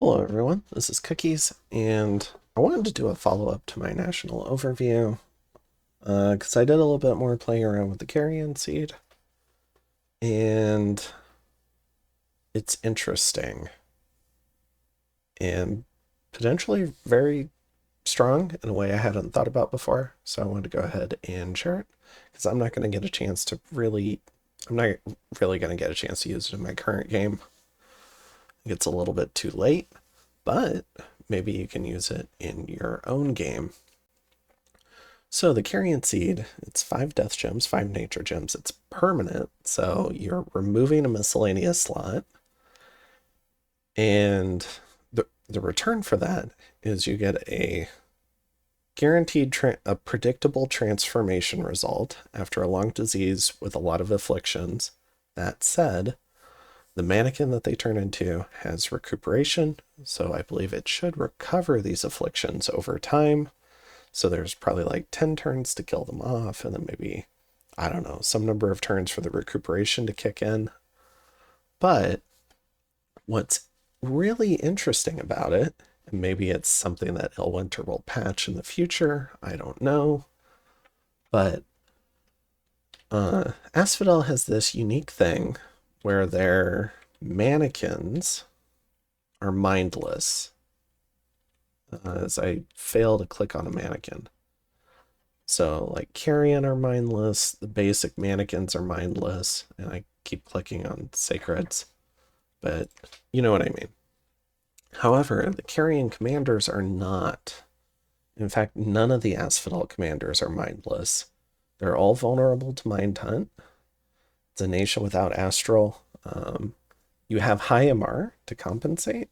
Hello everyone, this is Cookies, and I wanted to do a follow-up to my national overview, because I did a little bit more playing around with the Carrion seed, and it's interesting, and potentially very strong in a way I hadn't thought about before, so I wanted to go ahead and share it, because I'm not going to get a chance to really, I'm not really going to get a chance to use it in my current game. It's a little bit too late, but maybe you can use it in your own game. So the Carrion Seed, it's 5 Death Gems, 5 Nature Gems. It's permanent, so you're removing a miscellaneous slot. And the return for that is you get a guaranteed, a predictable transformation result after a long disease with a lot of afflictions. That said, the mannequin that they turn into has recuperation, so I believe it should recover these afflictions over time. So there's probably like 10 turns to kill them off, and then maybe, I don't know, some number of turns for the recuperation to kick in. But what's really interesting about it, and maybe it's something that Elwinter will patch in the future, I don't know, but Asphodel has this unique thing where their mannequins are mindless, as I fail to click on a mannequin. So like Carrion are mindless, the basic mannequins are mindless, and I keep clicking on sacreds, but you know what I mean. However, the Carrion commanders are not. In fact, none of the Asphodel commanders are mindless. They're all vulnerable to Mind Hunt. It's a nation without Astral. You have high MR to compensate,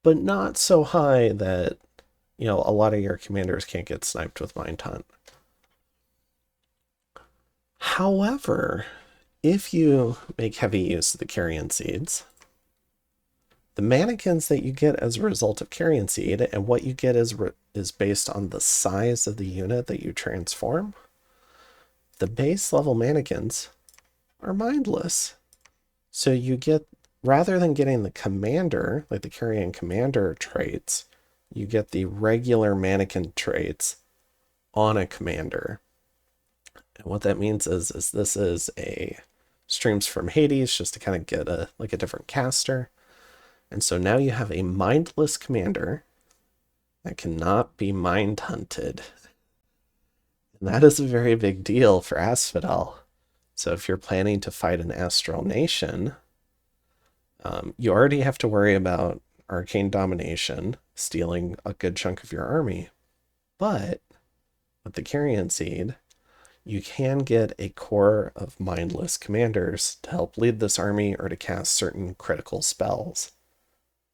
but not so high that, a lot of your commanders can't get sniped with Mind Hunt. However, if you make heavy use of the Carrion Seeds, the mannequins that you get as a result of Carrion Seed, and what you get is based on the size of the unit that you transform, the base level mannequins are mindless. So you get, rather than getting the commander, like the Carrion commander traits, you get the regular mannequin traits on a commander. And what that means is this is a Streams from Hades, just to kind of get a different caster. And so now you have a mindless commander that cannot be mind hunted. And that is a very big deal for Asphodel. So if you're planning to fight an Astral Nation, you already have to worry about Arcane Domination stealing a good chunk of your army. But with the Carrion Seed, you can get a core of mindless commanders to help lead this army or to cast certain critical spells.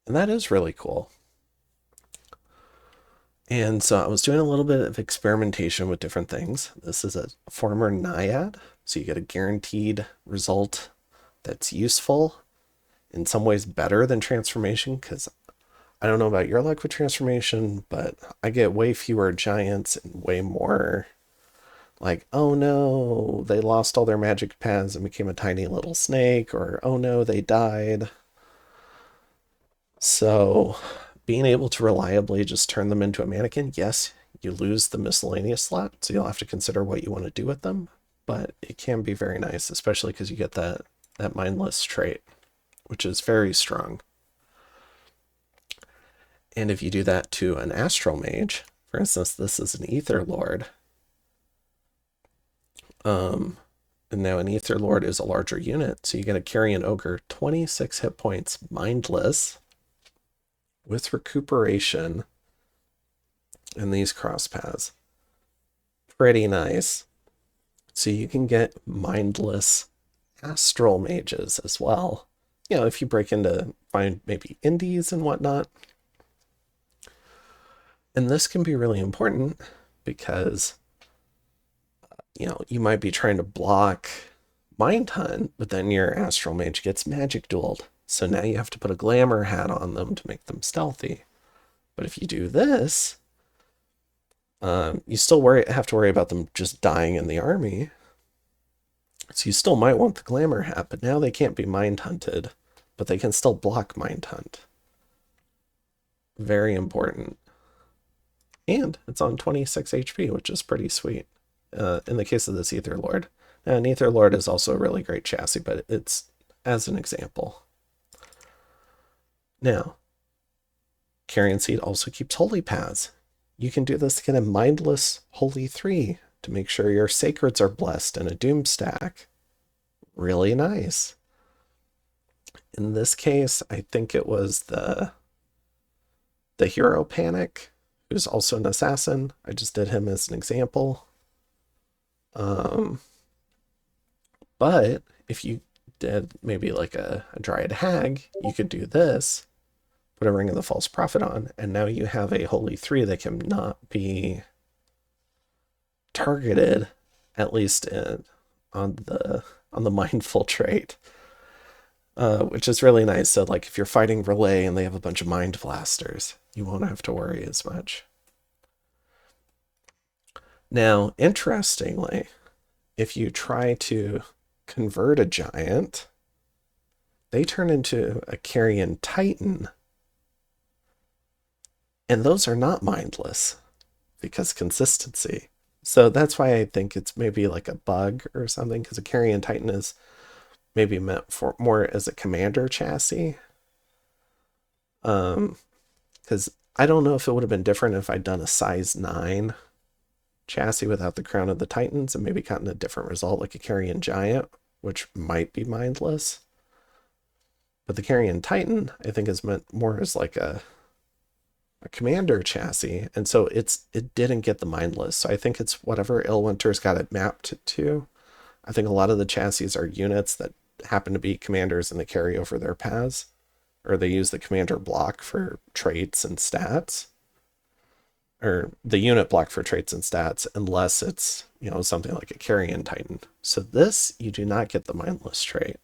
And that is really cool. And so I was doing a little bit of experimentation with different things. This is a former Naiad, so you get a guaranteed result that's useful, in some ways better than transformation, because I don't know about your luck with transformation, but I get way fewer giants and way more like, oh no, they lost all their magic paths and became a tiny little snake, or oh no, they died. So being able to reliably just turn them into a mannequin, yes, you lose the miscellaneous slot, so you'll have to consider what you want to do with them, but it can be very nice, especially because you get that mindless trait, which is very strong. And if you do that to an Astral Mage, for instance, this is an Ether Lord. And now an Ether Lord is a larger unit, so you get a Carrion Ogre, 26 hit points, mindless, with recuperation, and these cross paths. Pretty nice. So you can get mindless Astral Mages as well. If you break into, find maybe indies and whatnot. And this can be really important because, you might be trying to block Mind Hunt, but then your Astral Mage gets magic dueled. So now you have to put a glamour hat on them to make them stealthy. But if you do this, you still have to worry about them just dying in the army. So you still might want the glamour hat, but now they can't be mind hunted. but they can still block Mind Hunt. Very important. And it's on 26 HP, which is pretty sweet in the case of this Ether Lord. And Ether Lord is also a really great chassis, but it's as an example. Now, Carrion Seed also keeps Holy Paths. You can do this to get a Mindless Holy 3 to make sure your Sacreds are blessed in a Doom stack. Really nice. In this case, I think it was the Hero Panic, who's also an assassin. I just did him as an example. But if you did maybe like a Dryad Hag, you could do this, put a Ring of the False Prophet on, and now you have a Holy 3 that can not be targeted, at least on the Mindful trait, which is really nice. So like if you're fighting Relay and they have a bunch of Mind Blasters, you won't have to worry as much. Now, interestingly, if you try to convert a giant, they turn into a Carrion Titan. And those are not mindless because consistency. So that's why I think it's maybe like a bug or something, because a Carrion Titan is maybe meant for more as a commander chassis. Because I don't know if it would have been different if I'd done a size 9 chassis without the Crown of the Titans and maybe gotten a different result, like a Carrion Giant, which might be mindless. But the Carrion Titan, I think, is meant more as like a commander chassis, and so it didn't get the mindless. So I think it's whatever Illwinter's got it mapped to. I think a lot of the chassis are units that happen to be commanders and they carry over their paths, or they use the commander block for traits and stats, or the unit block for traits and stats, unless it's, you know, something like a Carrion Titan. So this, you do not get the mindless trait.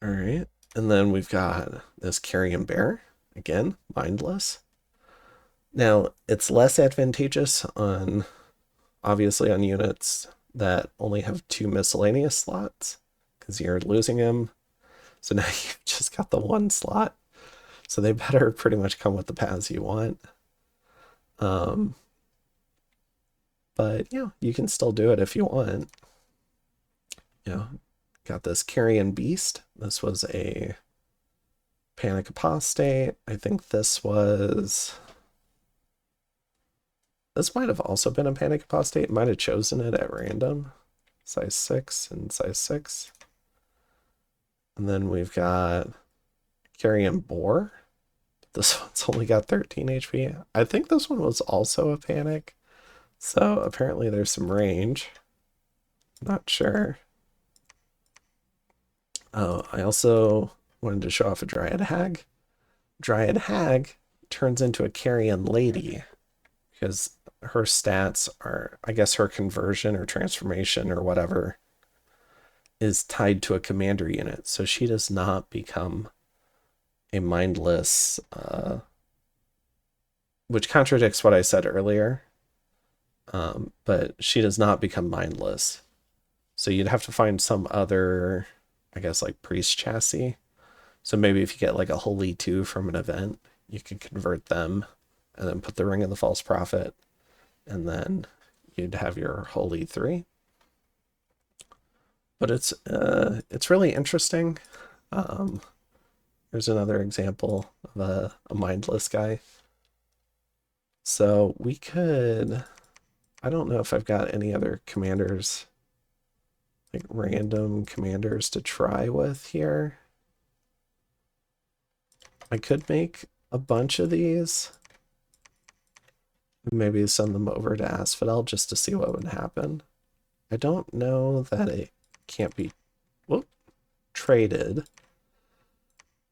All right. And then we've got this Carrion Bear, again, mindless. Now, it's less advantageous on, obviously, on units that only have 2 miscellaneous slots, because you're losing them. So now you've just got the 1 slot. So they better pretty much come with the paths you want. But, yeah, you can still do it if you want. You know, got this Carrion Beast. This was a Panic Apostate. I think this might have also been a Panic Apostate. Might have chosen it at random. Size 6 and size 6. And then we've got Carrion Boar. This one's only got 13 HP. I think this one was also a Panic. So apparently there's some range. Not sure. Oh, I also wanted to show off a Dryad Hag. Dryad Hag turns into a Carrion Lady because her stats are, I guess her conversion or transformation or whatever is tied to a commander unit. So she does not become a mindless, which contradicts what I said earlier. But she does not become mindless. So you'd have to find some other, I guess, like priest chassis. So maybe if you get like a Holy 2 from an event, you can convert them and then put the Ring of the False Prophet, and then you'd have your Holy 3. But it's really interesting. There's another example of a mindless guy. So we could, I don't know if I've got any other commanders, like random commanders to try with here. I could make a bunch of these. Maybe send them over to Asphodel just to see what would happen. I don't know that it can't be traded.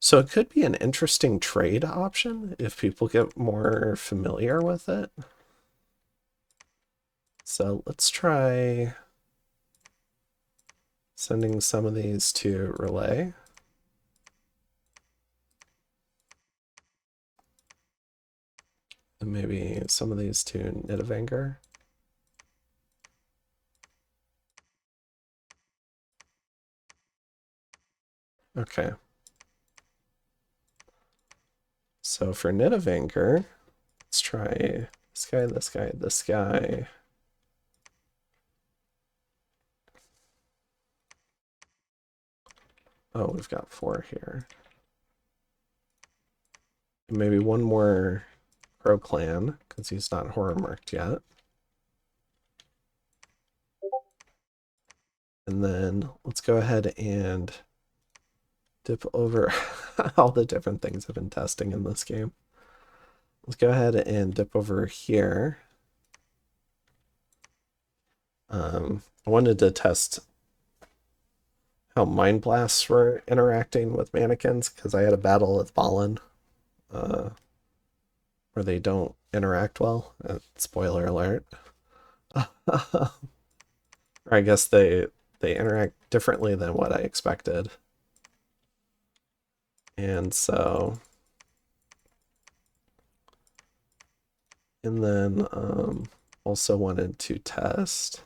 So it could be an interesting trade option if people get more familiar with it. So let's try sending some of these to Relay. And maybe some of these to Nidavellir. Okay. So for Nidavellir, let's try this guy, this guy, this guy. Oh, we've got 4 here. Maybe one more Crow Clan, because he's not horror marked yet. And then let's go ahead and dip over all the different things I've been testing in this game. Let's go ahead and dip over here. I wanted to test how Mind Blasts were interacting with mannequins, because I had a battle with Balin where they don't interact well. Spoiler alert. Or I guess they interact differently than what I expected. And so, and then also wanted to test.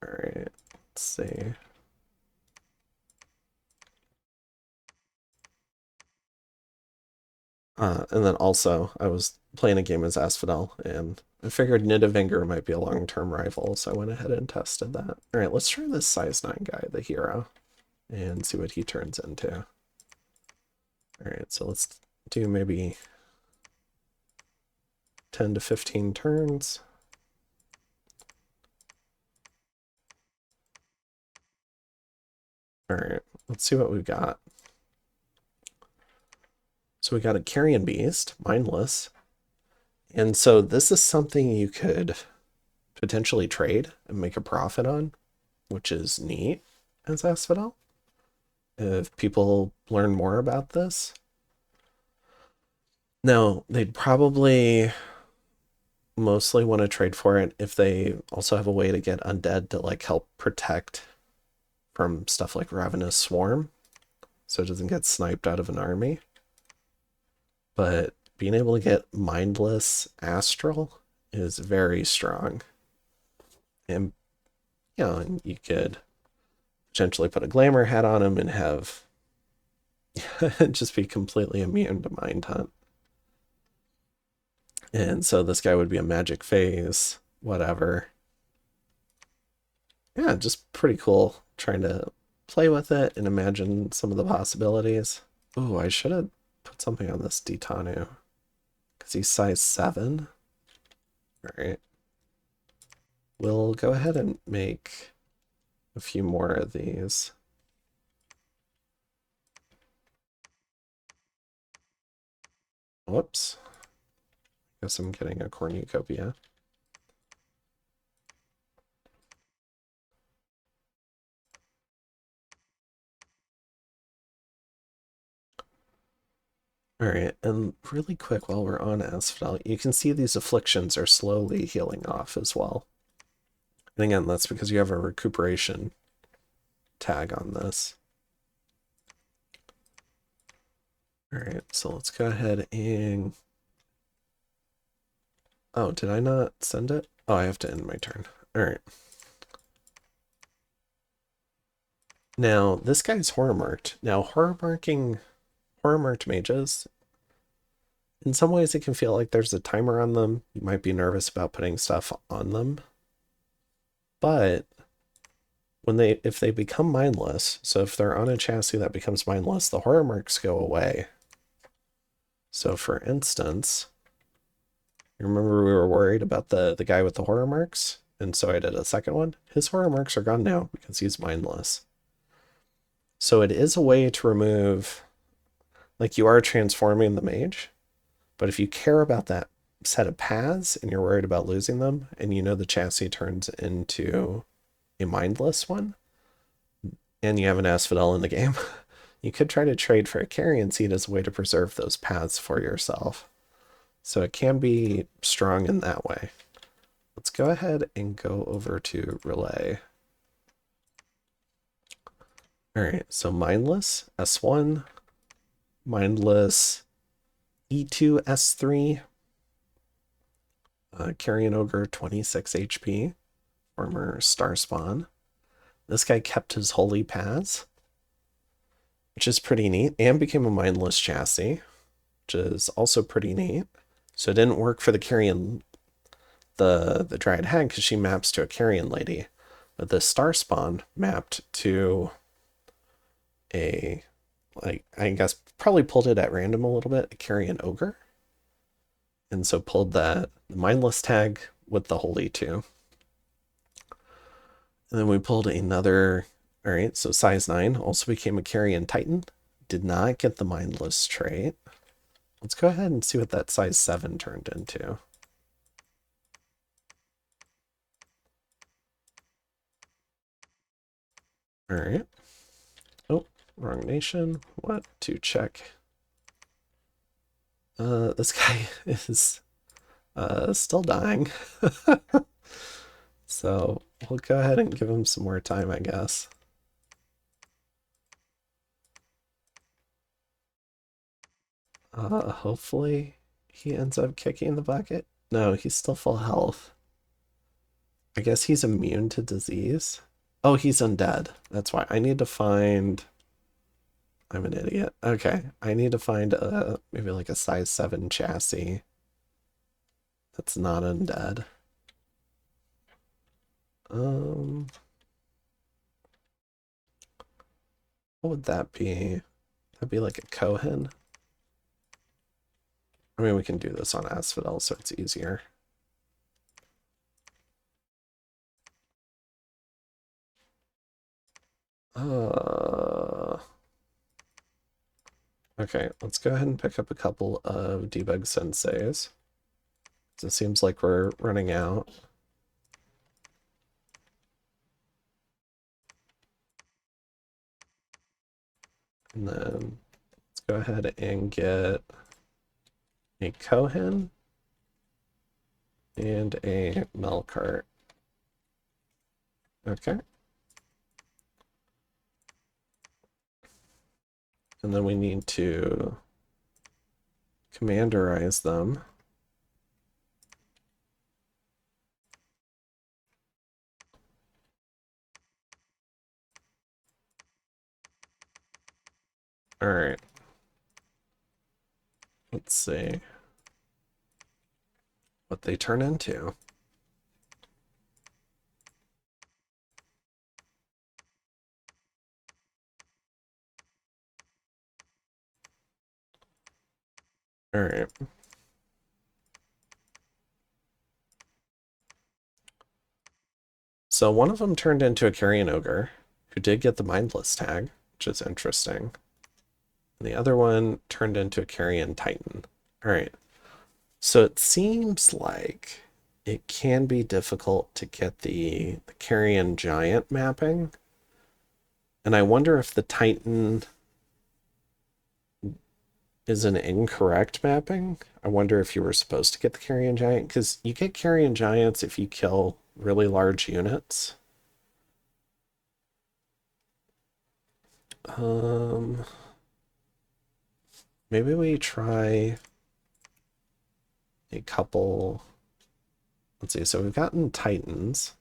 All right, let's see. And then also, I was playing a game as Asphodel, and I figured Nidavellir might be a long-term rival, so I went ahead and tested that. All right, let's try this size 9 guy, the hero, and see what he turns into. All right, so let's do maybe 10 to 15 turns. All right, let's see what we've got. So we got a Carrion Beast, mindless. And so this is something you could potentially trade and make a profit on, which is neat as Asphodel. If people learn more about this. Now, they'd probably mostly want to trade for it if they also have a way to get undead to like help protect from stuff like Ravenous Swarm, so it doesn't get sniped out of an army. But being able to get mindless Astral is very strong. And and you could potentially put a glamour hat on him and have just be completely immune to Mind Hunt. And so this guy would be a magic phase, whatever. Yeah, just pretty cool trying to play with it and imagine some of the possibilities. Ooh, I should have put something on this Ditanu because he's size 7. All right. We'll go ahead and make a few more of these. Whoops. Guess I'm getting a cornucopia. All right, and really quick while we're on Asphodel, you can see these afflictions are slowly healing off as well. And again, that's because you have a recuperation tag on this. All right, so let's go ahead and... Oh, did I not send it? Oh, I have to end my turn. All right. Now, this guy's horror marked. Now, horror marked mages, in some ways it can feel like there's a timer on them. You might be nervous about putting stuff on them. But if they become mindless, so if they're on a chassis that becomes mindless, the horror marks go away. So for instance, you remember we were worried about the guy with the horror marks? And so I did a second one. His horror marks are gone now because he's mindless. So it is a way to remove, like you are transforming the mage, but if you care about that set of paths and you're worried about losing them, and you know the chassis turns into a mindless one, and you have an Asphodel in the game, you could try to trade for a Carrion Seed as a way to preserve those paths for yourself. So it can be strong in that way. Let's go ahead and go over to Relay. All right, so Mindless, S1, Mindless, E2, S3, Carrion Ogre, 26 HP, former Star Spawn. This guy kept his holy paths, which is pretty neat, and became a mindless chassis, which is also pretty neat. So it didn't work for the Carrion, the Dryad Hag, because she maps to a Carrion lady. But the Star Spawn mapped to a, like, I guess probably pulled it at random a little bit, a Carrion Ogre. And so pulled that mindless tag with the holy too. And then we pulled another, all right, so size 9 also became a Carrion Titan. Did not get the mindless trait. Let's go ahead and see what that size 7 turned into. All right. Oh, wrong nation. What to check? This guy is still dying. So we'll go ahead and give him some more time, I guess. Hopefully he ends up kicking the bucket. No, he's still full health. I guess he's immune to disease. Oh, he's undead. That's why I need to find... I'm an idiot. Okay, I need to find maybe like a size 7 chassis that's not undead. What would that be? That'd be like a Cohen. I mean, we can do this on Asphodel, so it's easier. Okay, let's go ahead and pick up a couple of debug senseis. It seems like we're running out. And then let's go ahead and get a Cohen and a Melkart. Okay. And then we need to commanderize them. All right. Let's see what they turn into. All right. So one of them turned into a Carrion Ogre, who did get the Mindless tag, which is interesting. And the other one turned into a Carrion Titan. All right. So it seems like it can be difficult to get the Carrion Giant mapping. And I wonder if the Titan is an incorrect mapping. I wonder if you were supposed to get the Carrion Giant, because you get Carrion Giants if you kill really large units. Maybe we try a couple. Let's see, so we've gotten Titans.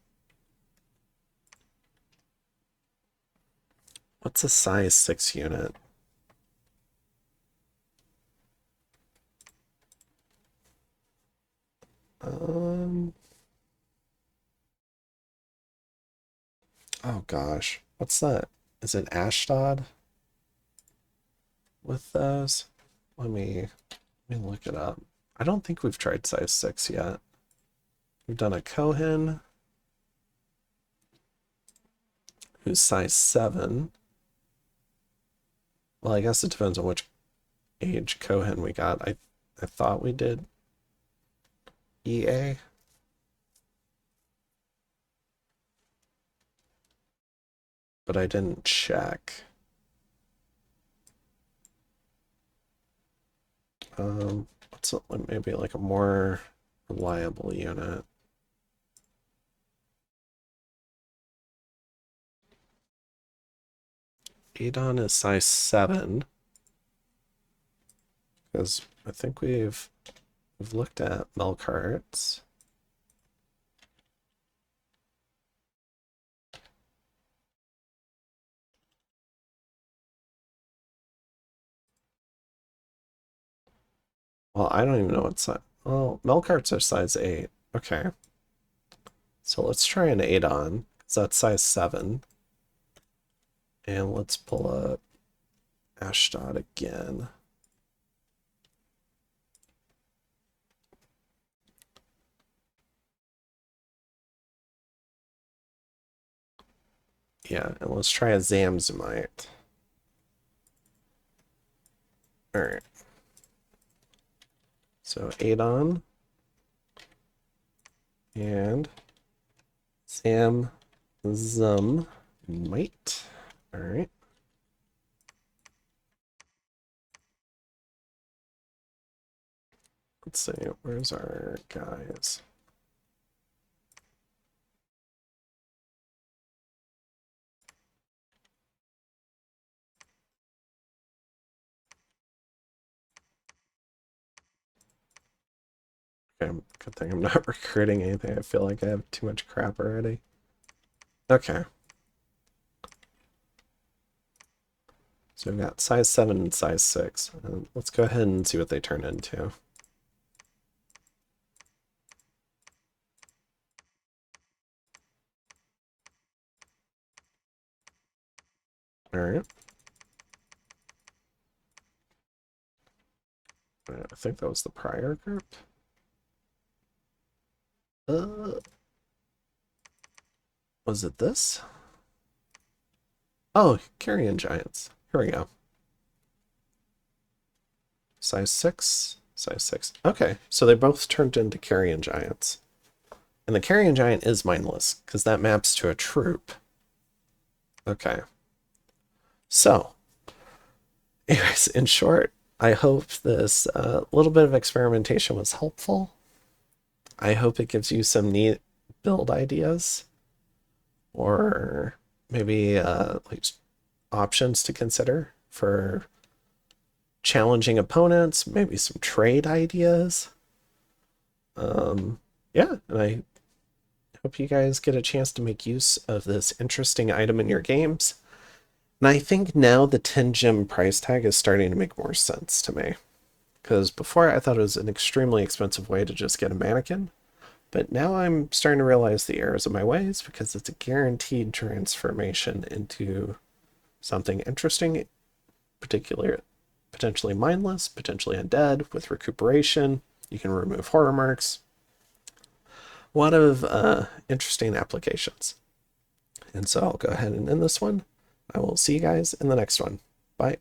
What's a size 6 unit? Oh gosh, what's that? Is it Ashdod with those? Let me look it up. I don't think we've tried size 6 yet. We've done a Cohen, who's size 7. Well, I guess it depends on which age Cohen we got. I thought we did EA. But I didn't check. What's maybe like a more reliable unit? Adon is size 7. Because I think we've looked at Melkarts. Well, I don't even know what size. Well, milk carts are size 8. Okay. So let's try an 8 on, because that's size 7. And let's pull up Ashdod again. Yeah, and let's try a Zamzumite. Alright. So 8 on. And Zamzumite. Alright. Let's see, where's our guys? Okay, good thing I'm not recruiting anything. I feel like I have too much crap already. Okay. So we've got size 7 and size 6. And let's go ahead and see what they turn into. Alright. I think that was the prior group. Was it this? Oh, Carrion Giants. Here we go. Size 6, size 6. Okay, so they both turned into Carrion Giants. And the Carrion Giant is mindless, because that maps to a troop. Okay. So, anyways, in short, I hope this little bit of experimentation was helpful. I hope it gives you some neat build ideas, or maybe like options to consider for challenging opponents, maybe some trade ideas. Yeah, and I hope you guys get a chance to make use of this interesting item in your games. And I think now the 10 gem price tag is starting to make more sense to me. Because before I thought it was an extremely expensive way to just get a mannequin. But now I'm starting to realize the errors of my ways, because it's a guaranteed transformation into something interesting, particularly potentially mindless, potentially undead, with recuperation. You can remove horror marks. A lot of interesting applications. And so I'll go ahead and end this one. I will see you guys in the next one. Bye.